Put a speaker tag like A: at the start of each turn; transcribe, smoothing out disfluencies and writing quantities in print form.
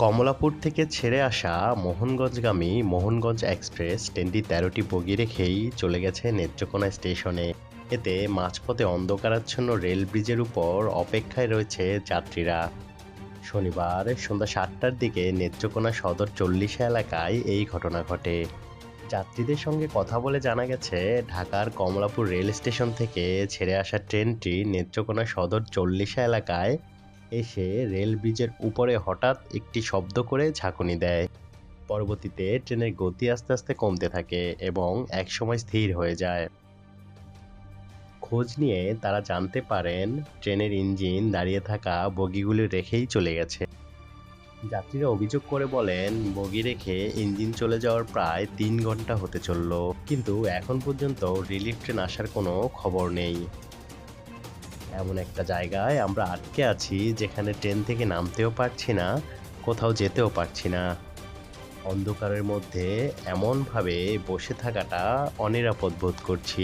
A: কমলাপুর থেকে ছেড়ে আসা মোহনগঞ্জগামী মোহনগঞ্জ এক্সপ্রেস ট্রেনটি ১৩টি বগি রেখেই চলে গেছে নেত্রকোনা স্টেশনে। এতে মাঝপথে অন্ধকারাচ্ছন্ন রেল ব্রিজের উপর অপেক্ষায় রয়েছে যাত্রীরা। শনিবার সন্ধ্যা ৭টার দিকে নেত্রকোনা সদর ৪০ এলাকায় এই ঘটনা ঘটে। যাত্রীদের সঙ্গে কথা বলে জানা গেছে, ঢাকার কমলাপুর রেল স্টেশন থেকে ছেড়ে আসা ট্রেনটি নেত্রকোনা সদর ৪০ এলাকায় এসে রেল ব্রিজের উপরে হঠাৎ একটি শব্দ করে ঝাঁকুনি দেয়। পরবর্তীতে ট্রেনের গতি আস্তে আস্তে কমতে থাকে এবং একসময় স্থির হয়ে যায়। খোঁজ নিয়ে তারা জানতে পারেন, ট্রেনের ইঞ্জিন দাঁড়িয়ে থাকা বগিগুলি রেখেই চলে গেছে। যাত্রীরা অভিযোগ করে বলেন, বগি রেখে ইঞ্জিন চলে যাওয়ার প্রায় ৩ ঘন্টা হতে চলল, কিন্তু এখন পর্যন্ত রিলিফ ট্রেন আসার কোনো খবর নেই। এমন একটা জায়গায় আমরা আটকে আছি, যেখানে ট্রেন থেকে নামতেও পারছি না, কোথাও যেতেও পারছি না। অন্ধকারের মধ্যে এমনভাবে বসে থাকাটা অনিরাপদ বোধ করছি।